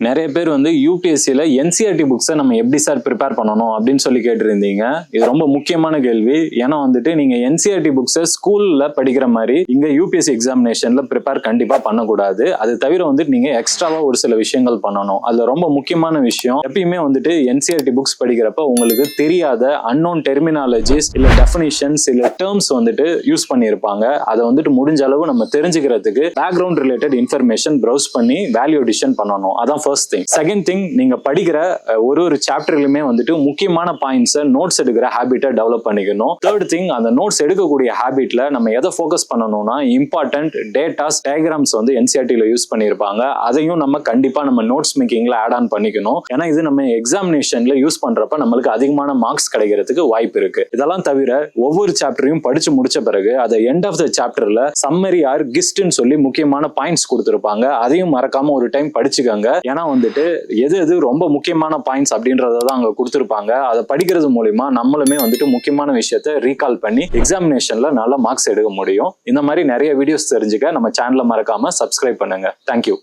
நிறைய பேர் வந்து யூபிஎஸ்சியில் என்சிஆர்டி புக்ஸை நம்ம எப்படி சார் ப்ரிப்பேர் பண்ணணும் அப்படின்னு சொல்லி கேட்டிருந்தீங்க. இது ரொம்ப முக்கியமான கேள்வி. ஏன்னா வந்துட்டு நீங்கள் என்சிஆர்டி புக்ஸை ஸ்கூலில் படிக்கிற மாதிரி இங்கே யூபிஎஸ்சி எக்ஸாமினேஷனில் ப்ரிப்பேர் கண்டிப்பாக பண்ணக்கூடாது. அது தவிர வந்துட்டு நீங்கள் எக்ஸ்ட்ராவாக ஒரு சில விஷயங்கள் பண்ணணும். அதில் ரொம்ப முக்கியமான விஷயம், எப்பயுமே வந்துட்டு என்சிஆர்டி புக்ஸ் படிக்கிறப்ப உங்களுக்கு தெரியாத அன்னோன் டெர்மினாலஜிஸ் இல்லை டெஃபினிஷன்ஸ் இல்லை டேர்ம்ஸ் வந்துட்டு யூஸ் பண்ணியிருப்பாங்க. அதை வந்துட்டு முடிஞ்ச அளவு நம்ம தெரிஞ்சுக்கிறதுக்கு பேக்ரவுண்ட் ரிலேட்டட் இன்ஃபர்மேஷன் ப்ரௌஸ் பண்ணி வேல்யூ அடிஷன் பண்ணணும். அதான் ஃபர்ஸ்ட் திங். செகண்ட் திங், நீங்க படிக்கிற ஒரு சாப்டர்லயுமே வந்துட்டு முக்கியமான பாயிண்ட்ஸை நோட்ஸ் எடுக்கிற ஹேபிட்டை டெவலப் பண்ணிக்கணும். தேர்ட் திங், அந்த நோட்ஸ் எடுக்கக்கூடிய ஹேபிட்ல நம்ம எதை ஃபோக்கஸ் பண்ணணும்னா இம்பார்ட்டன்ட் டேட்டாஸ் டயக்ராம்ஸ் வந்து என்சிஆர்டில யூஸ் பண்ணியிருப்பாங்க. அதையும் நம்ம கண்டிப்பா நம்ம நோட்ஸ் மேக்கிங்ல ஆட் ஆன் பண்ணிக்கணும். ஏன்னா இது நம்ம எக்ஸாமினேஷன்ல யூஸ் பண்றப்ப நம்மளுக்கு அதிகமான மார்க்ஸ் கிடைக்கிறதுக்கு வாய்ப்பு இருக்கு. இதெல்லாம் தவிர ஒவ்வொரு சாப்டரையும் படிச்சு முடிச்ச பிறகு அதை எண்ட் ஆஃப் த சாப்டர்ல சம்மரி ஆர் கிஸ்ட்னு சொல்லி முக்கியமான பாயிண்ட்ஸ் கொடுத்திருப்பாங்க. அதையும் மறக்காம ஒரு டைம் படிச்சுக்கோங்க. ஏன்னா வந்துட்டு எது ரொம்ப முக்கியமான பாயிண்ட்ஸ் அப்படின்றத தான் அங்க கொடுத்துருப்பாங்க. அதை படிக்கிறது மூலியமா நம்மளுமே வந்துட்டு முக்கியமான விஷயத்த ரீகால் பண்ணி எக்ஸாமினேஷன்ல நல்ல மார்க்ஸ் எடுக்க முடியும். இந்த மாதிரி நிறைய வீடியோஸ் தெரிஞ்சுக்க நம்ம சேனலை மறக்காம சப்ஸ்கிரைப் பண்ணுங்க. தேங்க்யூ.